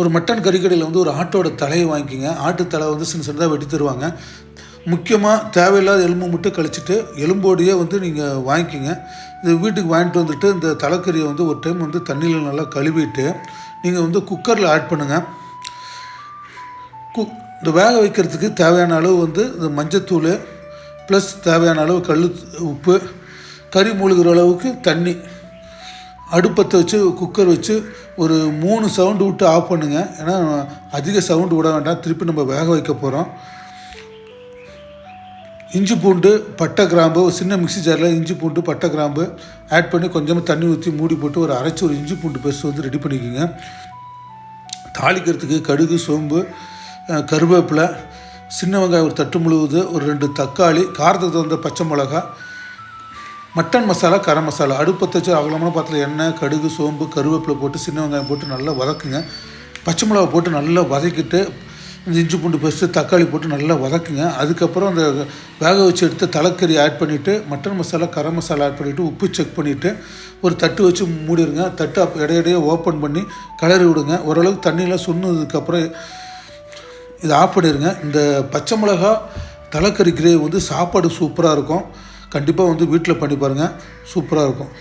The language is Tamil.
ஒரு மட்டன் கறிக்கடையில் வந்து ஒரு ஆட்டோட தலையை வாங்கிக்கிங்க. ஆட்டு தலை வந்து சின்ன சின்னதாக வெட்டி தருவாங்க. முக்கியமாக தேவையில்லாத எலும்பு மட்டும் கழிச்சிட்டு எலும்போடையே வந்து நீங்கள் வாங்கிக்கிங்க. இது வீட்டுக்கு வாங்கிட்டு வந்துட்டு இந்த தலைக்கறியை வந்து ஒரு டைம் வந்து தண்ணியில் நல்லா கழுவிட்டு நீங்கள் வந்து குக்கரில் ஆட் பண்ணுங்கள். இந்த வேக வைக்கிறதுக்கு தேவையான அளவு வந்து இந்த மஞ்சத்தூள் ப்ளஸ் தேவையான அளவு கல் உப்பு, கறி மூழ்கிற அளவுக்கு தண்ணி, அடுப்பத்தை வச்சு குக்கர் வச்சு ஒரு 3 சவுண்டு விட்டு ஆஃப் பண்ணுங்கள். ஏன்னா அதிக சவுண்டு விட வேண்டாம், திருப்பி நம்ம வேக வைக்க போகிறோம். இஞ்சி பூண்டு பட்டை கிராம்பு ஒரு சின்ன மிக்ஸி ஜாரில் இஞ்சி பூண்டு பட்டை கிராம்பு ஆட் பண்ணி கொஞ்சமாக தண்ணி ஊற்றி மூடி போட்டு ஒரு அரைச்சி ஒரு இஞ்சி பூண்டு பேஸ்ட் வந்து ரெடி பண்ணிக்கோங்க. தாளிக்கிறதுக்கு கடுகு, சோம்பு, கருவேப்பிலை, சின்ன வெங்காயம் ஒரு தட்டு முழுவது, ஒரு 2 தக்காளி, காரத்துக்கு தகுந்த பச்சை மிளகா, மட்டன் மசாலா, கரம் மசாலா, அடுப்பத்தை வச்சு அகலமான பாத்திரத்தில் எண்ணெய், கடுகு, சோம்பு, கருவேப்பிலை போட்டு சின்ன வெங்காயம் போட்டு நல்லா வதக்குங்க. பச்சை மிளகா போட்டு நல்லா வதக்கிட்டு இந்த இஞ்சி பூண்டு பேஸ்ட்டு தக்காளி போட்டு நல்லா வதக்குங்க. அதுக்கப்புறம் அந்த வேக வச்சு எடுத்து தலைக்கறி ஆட் பண்ணிவிட்டு மட்டன் மசாலா, கரம் மசாலா ஆட் பண்ணிவிட்டு உப்பு செக் பண்ணிவிட்டு ஒரு தட்டு வச்சு மூடிடுங்க. தட்டு இடையிடையே ஓப்பன் பண்ணி கிளறி விடுங்க. ஓரளவுக்கு தண்ணியெலாம் சுண்ணுனதுக்கப்புறம் இதை ஆஃப் பண்ணிடுங்க. இந்த பச்சை மிளகா தலைக்கறி கிரேவி வந்து சாப்பாடு சூப்பராக இருக்கும். கண்டிப்பாக வந்து வீட்டில் பண்ணி பாருங்கள், சூப்பராக இருக்கும்.